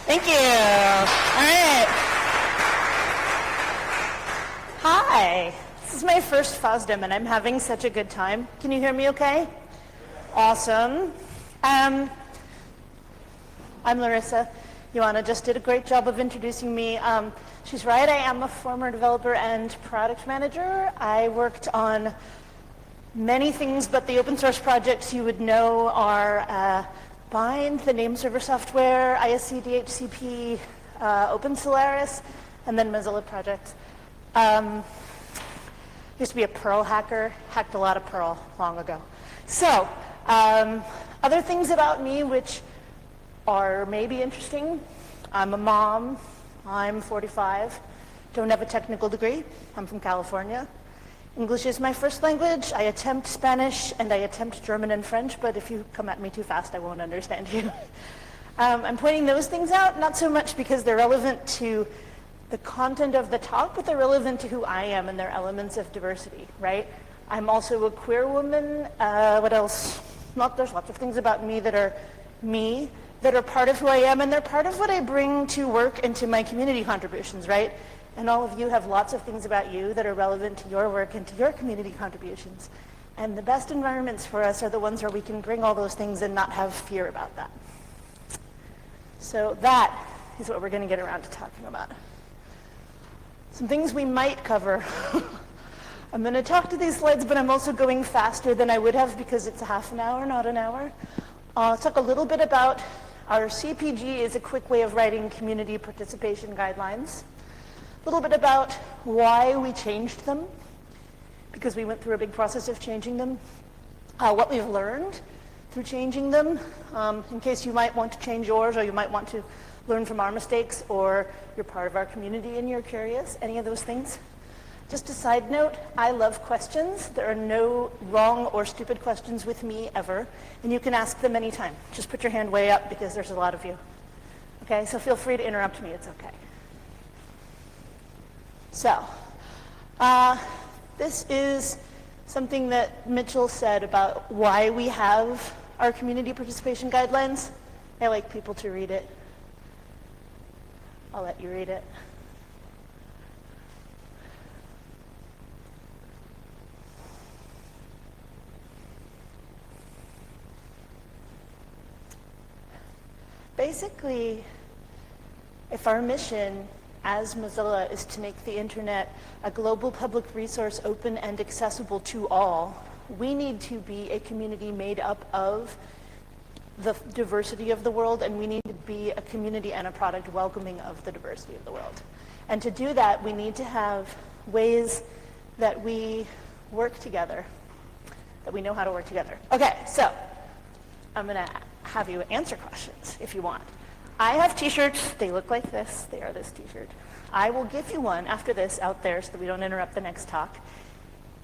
Thank you. All right. Hi. This is my first FOSDEM, and I'm having such a good time. Can you hear me okay? Awesome. I'm Larissa. Joanna just did a great job of introducing me. She's right, I am a former developer and product manager. I worked on many things, but the open source projects you would know are Bind, the name server software, ISC, DHCP, Open Solaris, and then Mozilla projects. Used to be a Perl hacker, hacked a lot of Perl long ago. So, other things about me which are maybe interesting. I'm a mom, I'm 45, don't have a technical degree, I'm from California. English is my first language. I attempt Spanish and I attempt German and French, but if you come at me too fast, I won't understand you. I'm pointing those things out, not so much because they're relevant to the content of the talk, but they're relevant to who I am and their elements of diversity, right? I'm also a queer woman. What else? There's lots of things about me that are me, that are part of who I am, and they're part of what I bring to work and to my community contributions, right? And all of you have lots of things about you that are relevant to your work and to your community contributions. And the best environments for us are the ones where we can bring all those things and not have fear about that. So that is what we're going to get around to talking about. Some things we might cover. I'm going to talk to these slides, but I'm also going faster than I would have because it's a half an hour, not an hour. I'll talk a little bit about our CPG is a quick way of writing community participation guidelines. A little bit about why we changed them, because we went through a big process of changing them. What we've learned through changing them, in case you might want to change yours, or you might want to learn from our mistakes, or you're part of our community and you're curious, any of those things. Just a side note, I love questions. There are no wrong or stupid questions with me ever, and you can ask them anytime. Just put your hand way up because there's a lot of you. Okay, so feel free to interrupt me, it's okay. So, this is something that Mitchell said about why we have our community participation guidelines. I like people to read it. I'll let you read it. Basically, if our mission as Mozilla is to make the internet a global public resource open and accessible to all, we need to be a community made up of the diversity of the world, and we need to be a community and a product welcoming of the diversity of the world. And to do that, we need to have ways that we work together, that we know how to work together. Okay, so I'm going to have you answer questions if you want. I have t-shirts. They look like this. They are this t-shirt. I will give you one after this out there so that we don't interrupt the next talk.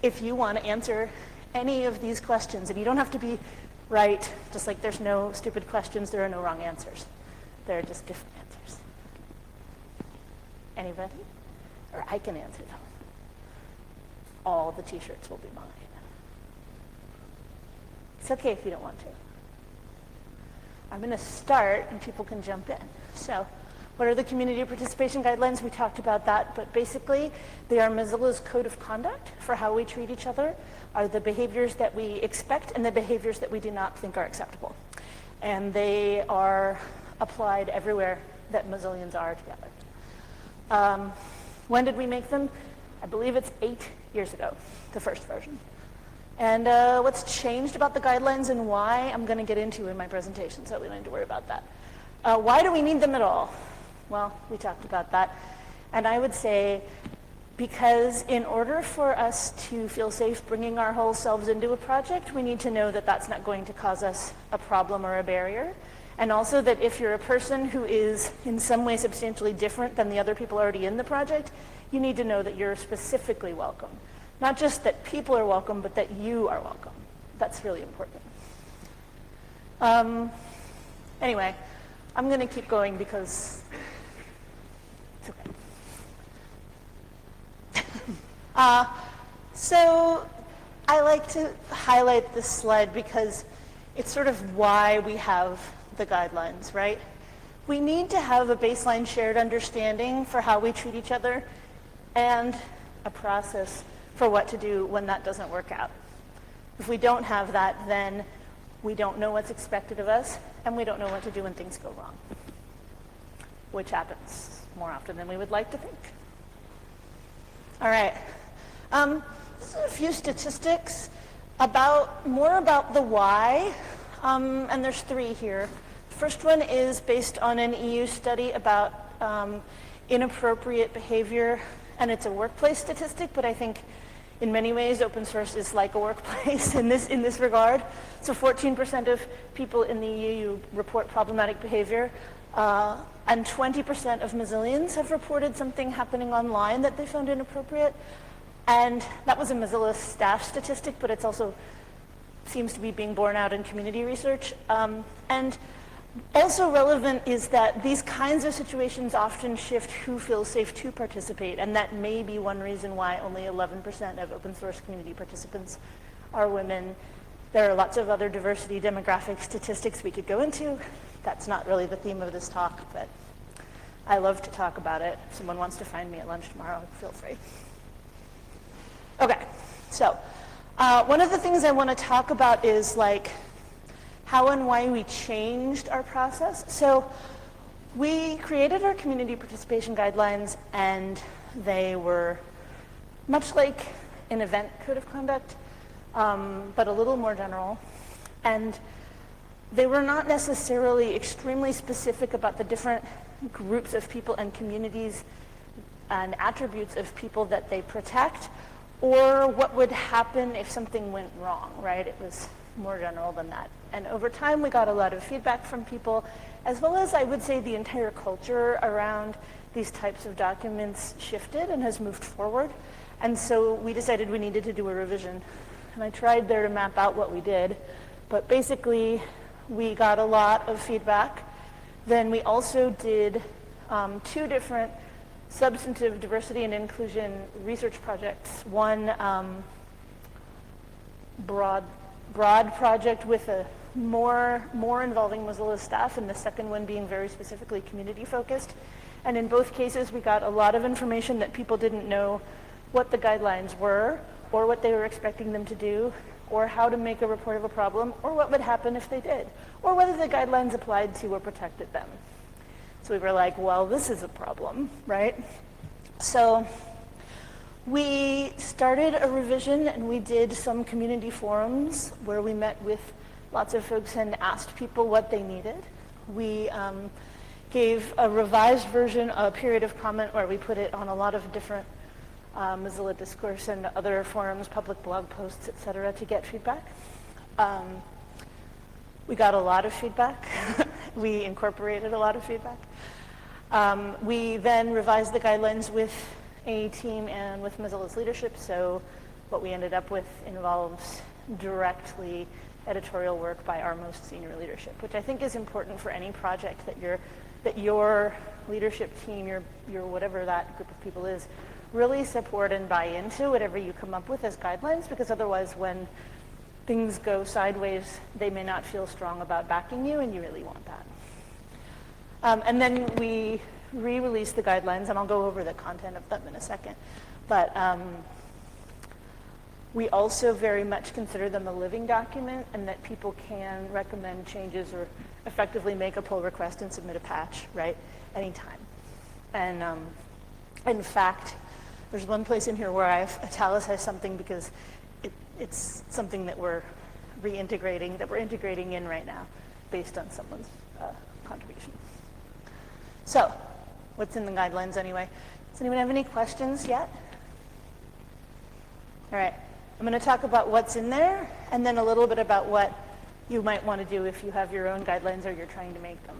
If you want to answer any of these questions, and you don't have to be right, just like there's no stupid questions, there are no wrong answers. There are just different answers. Anybody? Or I can answer them. All the t-shirts will be mine. It's okay if you don't want to. I'm going to start, and people can jump in. So, what are the community participation guidelines? We talked about that, but basically, they are Mozilla's code of conduct for how we treat each other, are the behaviors that we expect and the behaviors that we do not think are acceptable. And they are applied everywhere that Mozillians are together. When did we make them? I believe it's 8 years ago, the first version. And what's changed about the guidelines and why, I'm going to get into in my presentation, so we don't need to worry about that. Why do we need them at all? Well, we talked about that. And I would say because in order for us to feel safe bringing our whole selves into a project, we need to know that that's not going to cause us a problem or a barrier. And also that if you're a person who is in some way substantially different than the other people already in the project, you need to know that you're specifically welcome. Not just that people are welcome, but that you are welcome. That's really important. Anyway, I'm going to keep going because it's okay. So I like to highlight this slide because it's sort of why we have the guidelines, right? We need to have a baseline shared understanding for how we treat each other and a process for what to do when that doesn't work out. If we don't have that, then we don't know what's expected of us, and we don't know what to do when things go wrong, which happens more often than we would like to think. All right. This is a few statistics more about the why, and there's 3 here. The first one is based on an EU study about inappropriate behavior, and it's a workplace statistic, but I think in many ways open source is like a workplace in this regard. So 14% of people in the EU report problematic behavior, and 20% of Mozillians have reported something happening online that they found inappropriate. And that was a Mozilla staff statistic, but it's also seems to be being borne out in community research. And also relevant is that these kinds of situations often shift who feels safe to participate, and that may be one reason why only 11% of open source community participants are women. There are lots of other diversity demographic statistics we could go into. That's not really the theme of this talk, but I love to talk about it. If someone wants to find me at lunch tomorrow, feel free. Okay, so one of the things I want to talk about is like how and why we changed our process. So we created our community participation guidelines, and they were much like an event code of conduct, but a little more general. And they were not necessarily extremely specific about the different groups of people and communities and attributes of people that they protect, or what would happen if something went wrong, right? It was more general than that. And over time, we got a lot of feedback from people, as well as I would say the entire culture around these types of documents shifted and has moved forward. And so we decided we needed to do a revision. And I tried there to map out what we did, but basically we got a lot of feedback. Then we also did 2 different substantive diversity and inclusion research projects. One broad project with a more involving Mozilla staff, and the second one being very specifically community focused. And in both cases, we got a lot of information that people didn't know what the guidelines were, or what they were expecting them to do, or how to make a report of a problem, or what would happen if they did, or whether the guidelines applied to or protected them. So we were like, well, this is a problem, right? So we started a revision, and we did some community forums where we met with lots of folks and asked people what they needed. We gave a revised version, a period of comment, where we put it on a lot of different Mozilla discourse and other forums, public blog posts, et cetera, to get feedback. We got a lot of feedback. We incorporated a lot of feedback. We then revised the guidelines with a team and with Mozilla's leadership, so what we ended up with involves directly editorial work by our most senior leadership, which I think is important for any project that your leadership team, your whatever that group of people is, really support and buy into whatever you come up with as guidelines, because otherwise when things go sideways, they may not feel strong about backing you, and you really want that. And then we re-released the guidelines, and I'll go over the content of them in a second. But we also very much consider them a living document, and that people can recommend changes or effectively make a pull request and submit a patch, right, anytime. And in fact, there's one place in here where I've italicized something because it's something that we're reintegrating, that we're integrating in right now based on someone's contribution. So, what's in the guidelines anyway? Does anyone have any questions yet? All right, I'm going to talk about what's in there, and then a little bit about what you might want to do if you have your own guidelines or you're trying to make them.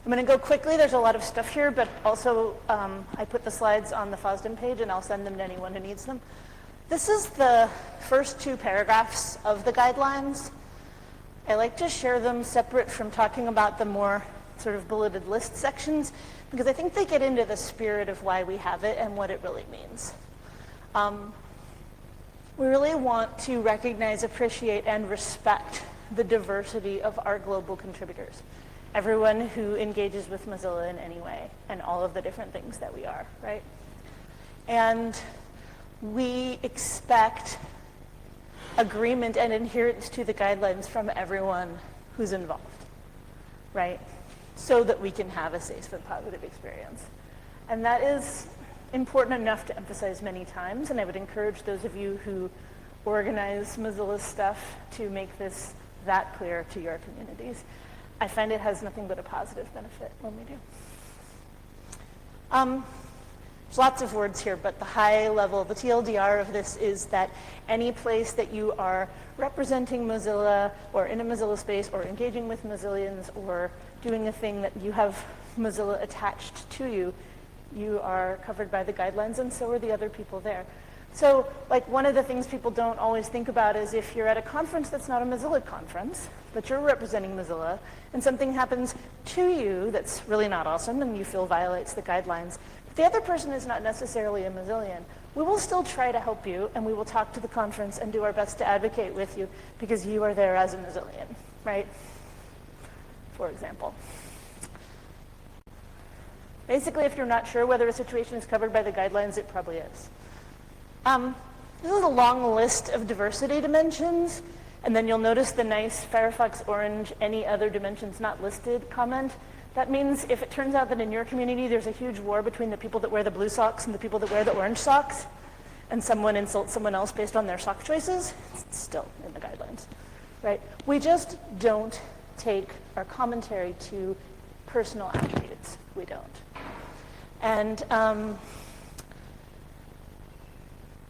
I'm going to go quickly. There's a lot of stuff here, but also I put the slides on the FOSDEM page, and I'll send them to anyone who needs them. This is the first 2 paragraphs of the guidelines. I like to share them separate from talking about the more sort of bulleted list sections, because I think they get into the spirit of why we have it and what it really means. We really want to recognize, appreciate, and respect the diversity of our global contributors. everyone who engages with Mozilla in any way, and all of the different things that we are, right? And we expect agreement and adherence to the guidelines from everyone who's involved, right? So that we can have a safe and positive experience. And that is important enough to emphasize many times, and I would encourage those of you who organize Mozilla stuff to make this that clear to your communities. I find it has nothing but a positive benefit when we do. There's lots of words here, but the high level, the TLDR of this is that any place that you are representing Mozilla or in a Mozilla space or engaging with Mozillians or doing a thing that you have Mozilla attached to you, you are covered by the guidelines, and so are the other people there. So, like, one of the things people don't always think about is if you're at a conference that's not a Mozilla conference, but you're representing Mozilla, and something happens to you that's really not awesome and you feel violates the guidelines, but the other person is not necessarily a Mozillian, we will still try to help you, and we will talk to the conference and do our best to advocate with you because you are there as a Mozillian, right? For example. Basically, if you're not sure whether a situation is covered by the guidelines, it probably is. This is a long list of diversity dimensions, and then you'll notice the nice Firefox orange, any other dimensions not listed comment. That means if it turns out that in your community there's a huge war between the people that wear the blue socks and the people that wear the orange socks, and someone insults someone else based on their sock choices, it's still in the guidelines, right? We just don't take our commentary to personal attributes. We don't. And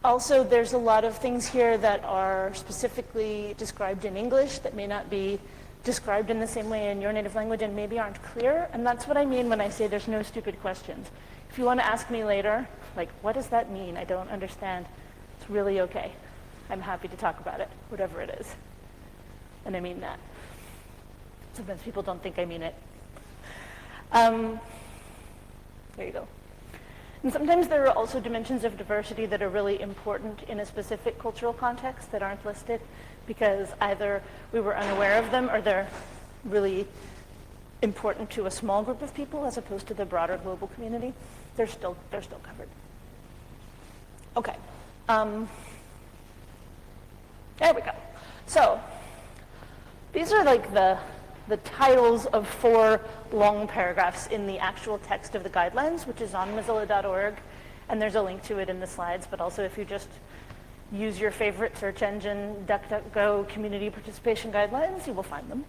also, there's a lot of things here that are specifically described in English that may not be described in the same way in your native language and maybe aren't clear. And that's what I mean when I say there's no stupid questions. If you want to ask me later, like, what does that mean? I don't understand. It's really okay. I'm happy to talk about it, whatever it is. And I mean that. Sometimes people don't think I mean it. There you go. And sometimes there are also dimensions of diversity that are really important in a specific cultural context that aren't listed because either we were unaware of them or they're really important to a small group of people as opposed to the broader global community. They're still covered. Okay. There we go. So these are like the titles of 4 long paragraphs in the actual text of the guidelines, which is on mozilla.org, and there's a link to it in the slides, but also if you just use your favorite search engine, DuckDuckGo Community Participation Guidelines, you will find them.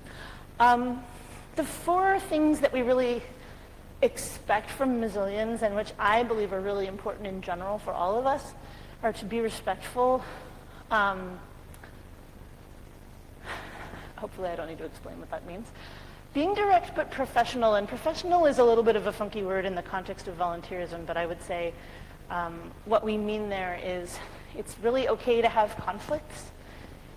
The 4 things that we really expect from Mozillians, and which I believe are really important in general for all of us, are to be respectful. Hopefully I don't need to explain what that means. Being direct but professional, and professional is a little bit of a funky word in the context of volunteerism, but I would say what we mean there is it's really okay to have conflicts.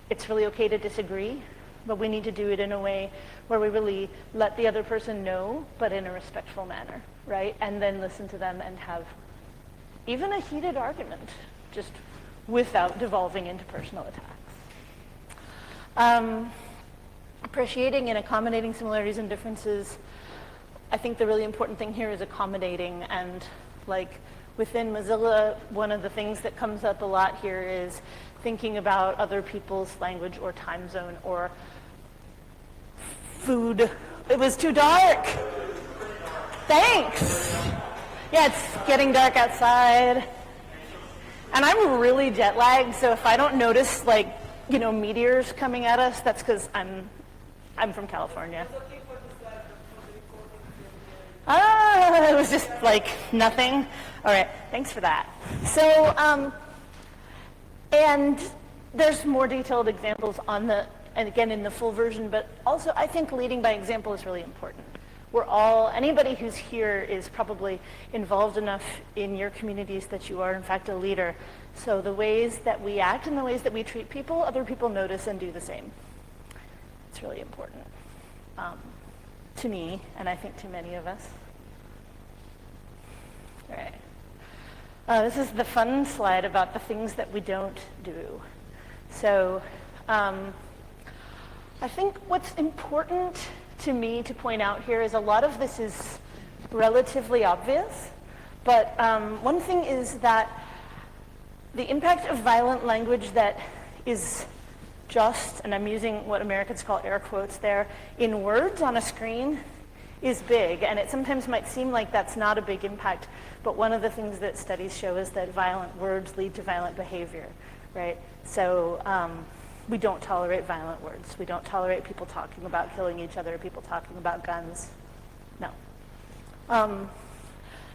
It's really okay to disagree, but we need to do it in a way where we really let the other person know, but in a respectful manner, right? And then listen to them and have even a heated argument, just without devolving into personal attacks. Appreciating and accommodating similarities and differences. I think the really important thing here is accommodating, and like within Mozilla, one of the things that comes up a lot here is thinking about other people's language or time zone or food. It was too dark. Thanks. Yeah, it's getting dark outside. And I'm really jet lagged, so if I don't notice like, meteors coming at us, that's because I'm from California. It was just like nothing. All right, thanks for that. So, and there's more detailed examples and again in the full version, but also I think leading by example is really important. Anybody who's here is probably involved enough in your communities that you are in fact a leader. So the ways that we act and the ways that we treat people, other people notice and do the same. It's really important to me, and I think to many of us. All right. This is the fun slide about the things that we don't do. So I think what's important to me to point out here is a lot of this is relatively obvious, but one thing is that the impact of violent language that is just, and I'm using what Americans call air quotes there, in words on a screen is big, and it sometimes might seem like that's not a big impact, but one of the things that studies show is that violent words lead to violent behavior, right? So we don't tolerate violent words. We don't tolerate people talking about killing each other, people talking about guns. No.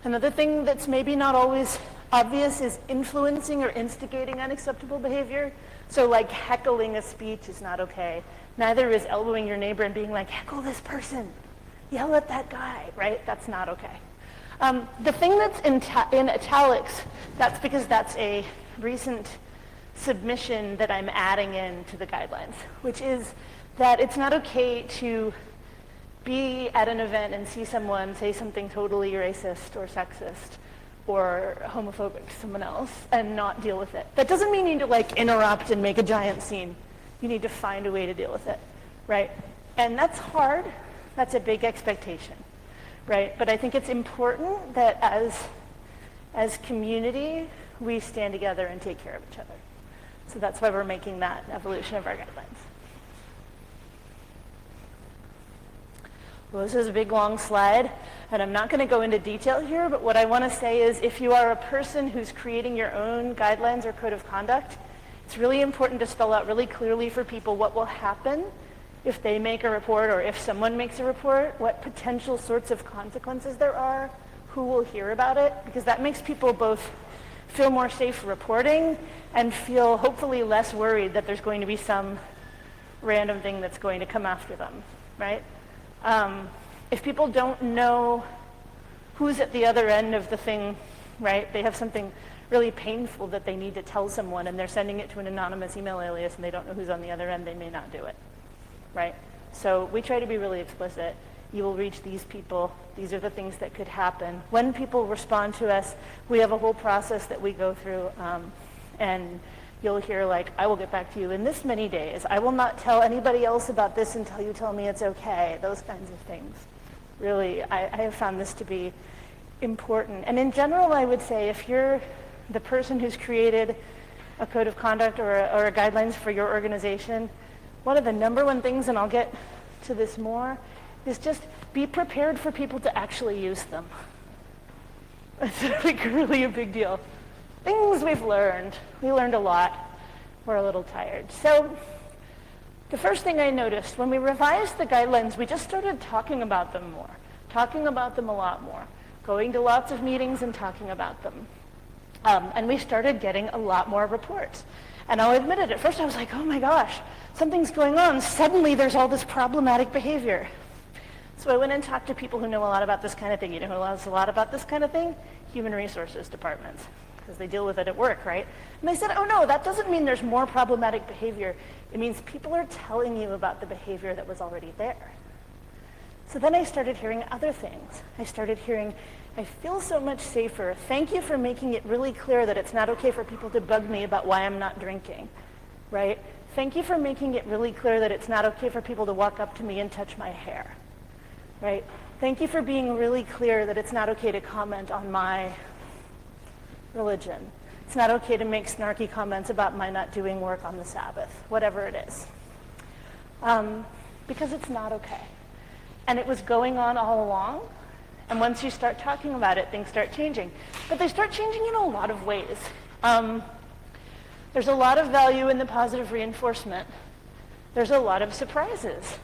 Another thing that's maybe not always obvious is influencing or instigating unacceptable behavior. So like heckling a speech is not okay. Neither is elbowing your neighbor and being like, heckle this person, yell at that guy, right? That's not okay. The thing that's in italics, that's because that's a recent submission that I'm adding in to the guidelines, which is that it's not okay to be at an event and see someone say something totally racist or sexist or homophobic to someone else and not deal with it. That doesn't mean you need to like interrupt and make a giant scene. You need to find a way to deal with it, right? And that's hard. That's a big expectation, right? But I think it's important that as community, we stand together and take care of each other. So that's why we're making that evolution of our guidelines. Well, this is a big, long slide, and I'm not going to go into detail here, but what I want to say is if you are a person who's creating your own guidelines or code of conduct, it's really important to spell out really clearly for people what will happen if they make a report or if someone makes a report, what potential sorts of consequences there are, who will hear about it, because that makes people both feel more safe reporting and feel hopefully less worried that there's going to be some random thing that's going to come after them, right? If people don't know who's at the other end of the thing, right? They have something really painful that they need to tell someone and they're sending it to an anonymous email alias and they don't know who's on the other end, they may not do it, right? So we try to be really explicit. You will reach these people. These are the things that could happen. When people respond to us, we have a whole process that we go through, and you'll hear like, I will get back to you in this many days. I will not tell anybody else about this until you tell me it's okay. Those kinds of things. Really, I have found this to be important. And in general, I would say if you're the person who's created a code of conduct or a guidelines for your organization, one of the number one things, and I'll get to this more, is just be prepared for people to actually use them. It's like really a big deal. Things we've learned. We learned a lot. We're a little tired. So the first thing I noticed, when we revised the guidelines, we just started talking about them more, talking about them a lot more, going to lots of meetings and talking about them. And we started getting a lot more reports. And I'll admit it, at first I was like, oh my gosh, something's going on. Suddenly there's all this problematic behavior. So I went and talked to people who know a lot about this kind of thing. You know who knows a lot about this kind of thing? Human resources departments, because they deal with it at work, right? And they said, oh no, that doesn't mean there's more problematic behavior. It means people are telling you about the behavior that was already there. So then I started hearing other things. I started hearing, I feel so much safer. Thank you for making it really clear that it's not okay for people to bug me about why I'm not drinking, right? Thank you for making it really clear that it's not okay for people to walk up to me and touch my hair, right? Thank you for being really clear that it's not okay to comment on my religion. It's not okay to make snarky comments about my not doing work on the Sabbath, whatever it is. Because it's not okay. And it was going on all along. And once you start talking about it, things start changing. But they start changing in a lot of ways. There's a lot of value in the positive reinforcement. There's a lot of surprises.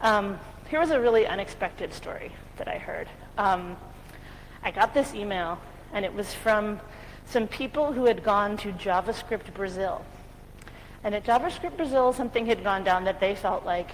Here was a really unexpected story that I heard. I got this email, and it was from some people who had gone to JavaScript Brazil. And at JavaScript Brazil, something had gone down that they felt like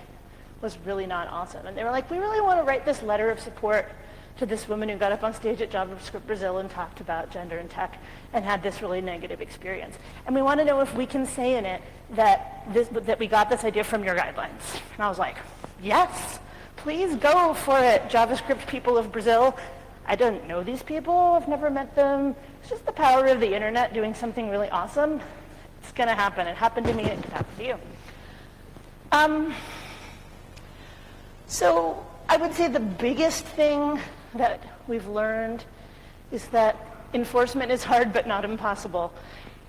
was really not awesome. And they were like, we really want to write this letter of support to this woman who got up on stage at JavaScript Brazil and talked about gender and tech and had this really negative experience. And we want to know if we can say in it that we got this idea from your guidelines. And I was like, yes, please go for it, JavaScript people of Brazil. I don't know these people, I've never met them. It's just the power of the internet doing something really awesome. It's gonna happen. It happened to me, it could happen to you. So I would say the biggest thing that we've learned is that enforcement is hard but not impossible.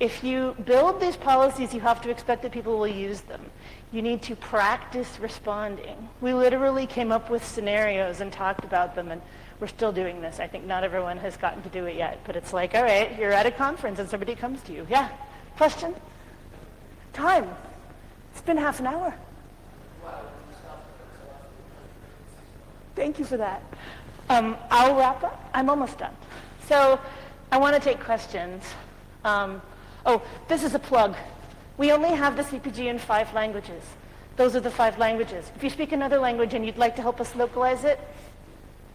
If you build these policies, you have to expect that people will use them. You need to practice responding. We literally came up with scenarios and talked about them, and we're still doing this. I think not everyone has gotten to do it yet, but it's like, all right, you're at a conference and somebody comes to you. Yeah, question? Time. It's been half an hour. Thank you for that. I'll wrap up. I'm almost done. So I want to take questions. This is a plug. We only have the CPG in 5 languages. Those are the 5 languages. If you speak another language and you'd like to help us localize it,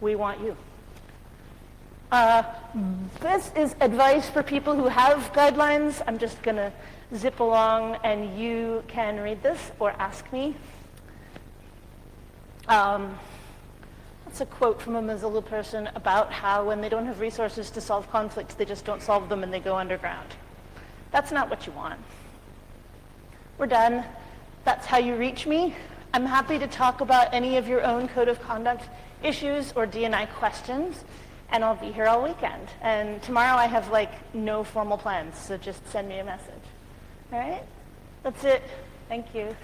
we want you. This is advice for people who have guidelines. I'm just going to zip along and you can read this or ask me. That's a quote from a Mozilla person about how when they don't have resources to solve conflicts, they just don't solve them and they go underground. That's not what you want. We're done. That's how you reach me. I'm happy to talk about any of your own code of conduct issues or D&I questions, and I'll be here all weekend. And tomorrow I have no formal plans, so just send me a message. All right? That's it. Thank you.